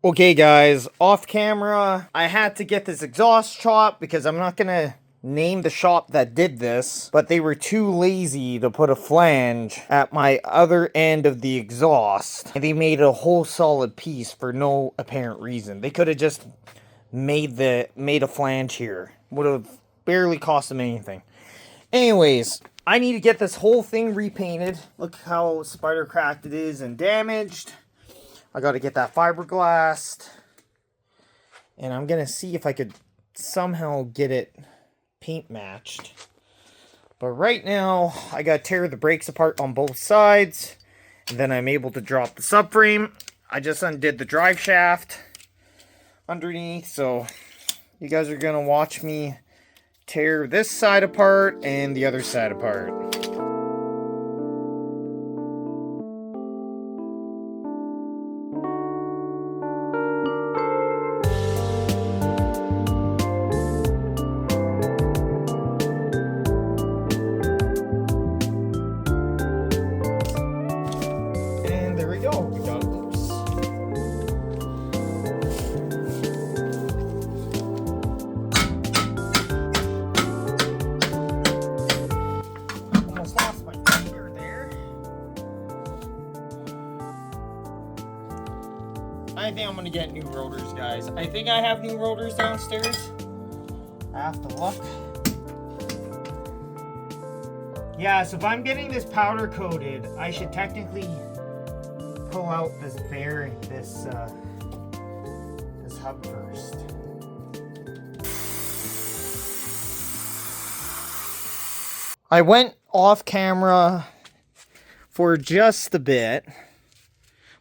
Okay guys, off camera, I had to get this exhaust shop because I'm not gonna name the shop that did this, but they were too lazy to put a flange at my other end of the exhaust. And they made a whole solid piece for no apparent reason. They could have just made a flange here. Would have barely cost them anything. Anyways, I need to get this whole thing repainted. Look how spider cracked it is and damaged. I got to get that fiberglass, and I'm going to see if I could somehow get it paint matched. But right now, I got to tear the brakes apart on both sides, and then I'm able to drop the subframe. I just undid the drive shaft underneath, so you guys are going to watch me tear this side apart and the other side apart. I think I'm gonna get new rotors, guys. I think I have new rotors downstairs. I have to look. Yeah, so if I'm getting this powder coated, I should technically pull out this bearing, this hub first. I went off camera for just a bit.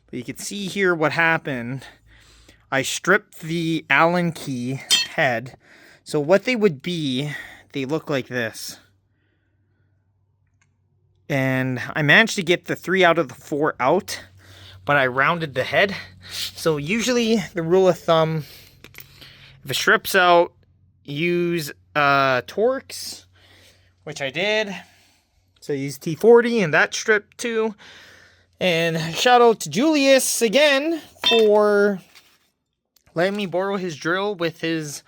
But you can see here what happened. I stripped the Allen key head. So what they would be, they look like this. And I managed to get the 3 out of the 4 out, but I rounded the head. So usually the rule of thumb, if it strips out, use Torx, which I did. So I used T40 and that stripped too. And shout out to Julius again for letting me borrow his drill with his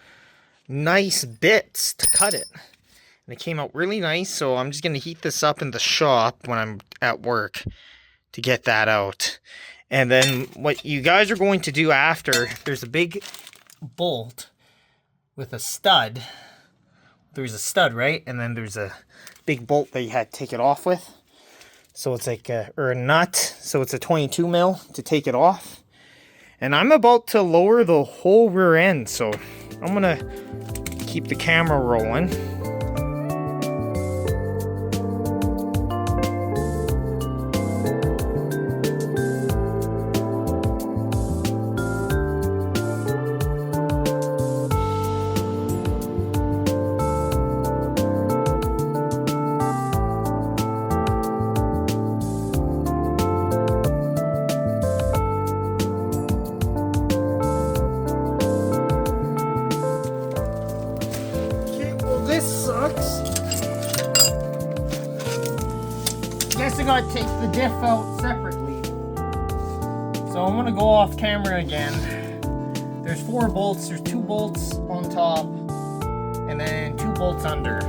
nice bits to cut it. And it came out really nice, so I'm just going to heat this up in the shop when I'm at work to get that out. And then what you guys are going to do after, there's a big bolt with a stud. There's a stud, right? And then there's a big bolt that you had to take it off with. So it's like a nut, so it's a 22 mil to take it off. And I'm about to lower the whole rear end, so I'm gonna keep the camera rolling. This sucks. Guess I gotta take the diff out separately. So I'm gonna go off camera again. There's 4 bolts. There's 2 bolts on top and then 2 bolts under.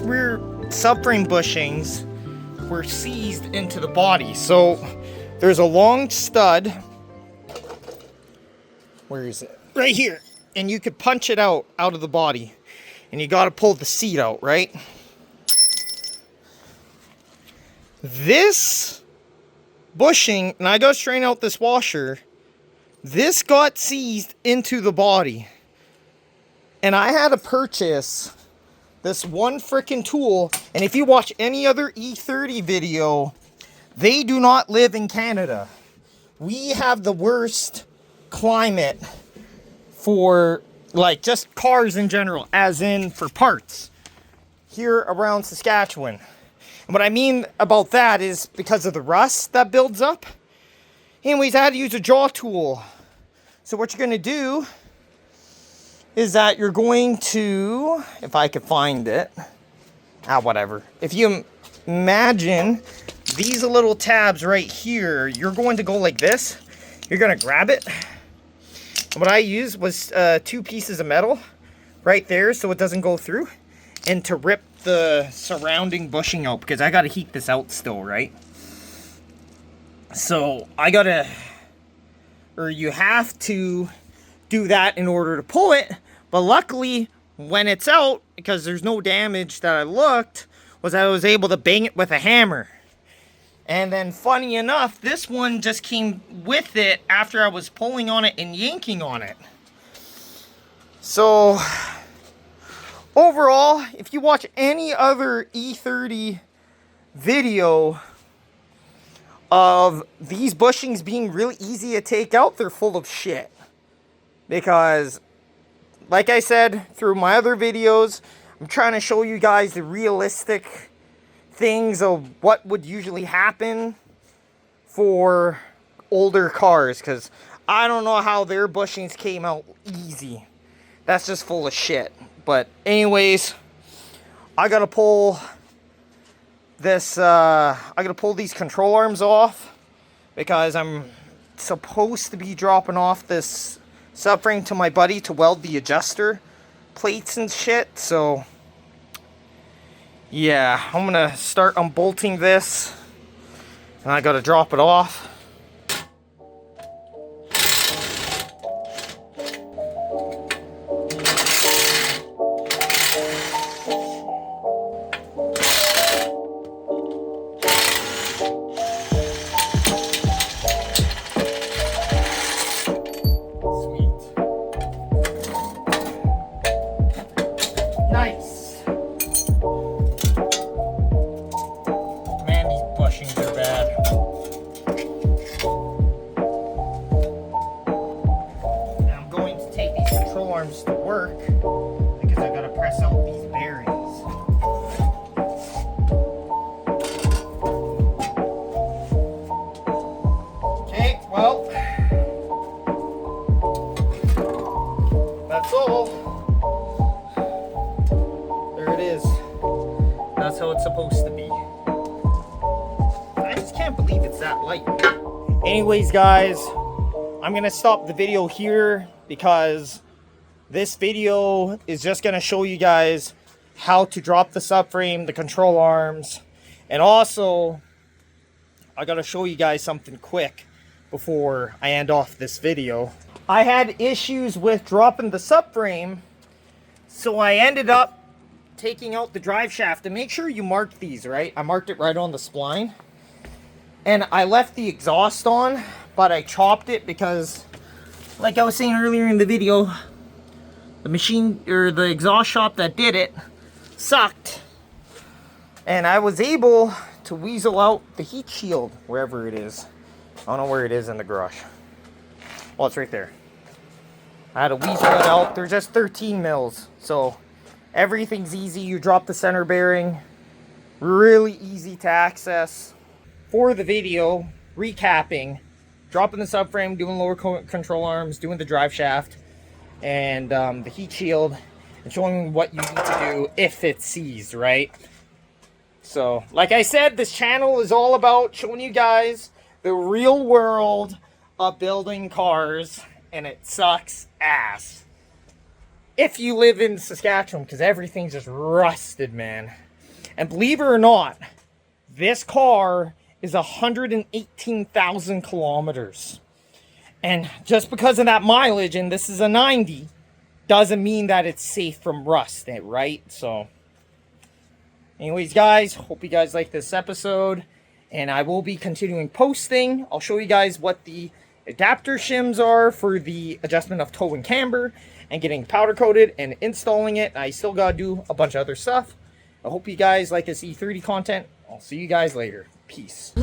rear subframe bushings were seized into the body. So there's a long stud. Where is it? Right here. And you could punch it out of the body. And you got to pull the seat out, right? This bushing, and I got to straighten out this washer. This got seized into the body. And I had to purchase this one freaking tool. And if you watch any other E30 video, they do not live in Canada. We have the worst climate for, like, just cars in general, as in for parts here around Saskatchewan. And what I mean about that is because of the rust that builds up. Anyways, I had to use a jaw tool. So what you're going to do is that you're going to, if I could find it, whatever. If you imagine these little tabs right here, you're going to go like this. You're going to grab it. And what I used was 2 pieces of metal right there so it doesn't go through. And to rip the surrounding bushing out, because I got to heat this out still, right? So I got to, or you have to do that in order to pull it. But luckily, when it's out, because there's no damage that I looked, was I was able to bang it with a hammer. And then funny enough, this one just came with it after I was pulling on it and yanking on it. So overall, if you watch any other E30 video of these bushings being really easy to take out, they're full of shit. Because, like I said, through my other videos, I'm trying to show you guys the realistic things of what would usually happen for older cars. Because I don't know how their bushings came out easy. That's just full of shit. But anyways, I gotta pull this, I gotta pull these control arms off. Because I'm supposed to be dropping off this subframe to my buddy to weld the adjuster plates and shit. So yeah, I'm gonna start unbolting this, and I gotta drop it off. To work because I gotta press out these bearings. Okay, well, that's all. There it is. That's how it's supposed to be. I just can't believe it's that light. Anyways, guys, I'm gonna stop the video here because this video is just going to show you guys how to drop the subframe, the control arms, and also I got to show you guys something quick before I end off this video. I had issues with dropping the subframe, so I ended up taking out the drive shaft. And make sure you mark these, right? I marked it right on the spline. And I left the exhaust on, but I chopped it because, like I was saying earlier in the video, the machine, or the exhaust shop that did it, sucked. And I was able to weasel out the heat shield, wherever it is. I don't know where it is in the garage. Well, it's right there. I had to weasel it out. They're just 13 mils. So, everything's easy. You drop the center bearing. Really easy to access. For the video, recapping, dropping the subframe, doing lower control arms, doing the drive shaft, and the heat shield, and showing what you need to do if it's seized, right? So, like I said, this channel is all about showing you guys the real world of building cars, and it sucks ass if you live in Saskatchewan, because everything's just rusted, man. And believe it or not, this car is 118,000 kilometers. And just because of that mileage, and this is a 90, doesn't mean that it's safe from rust, right? So, anyways, guys, hope you guys like this episode. And I will be continuing posting. I'll show you guys what the adapter shims are for the adjustment of toe and camber and getting powder coated and installing it. I still gotta do a bunch of other stuff. I hope you guys like this E30 content. I'll see you guys later. Peace.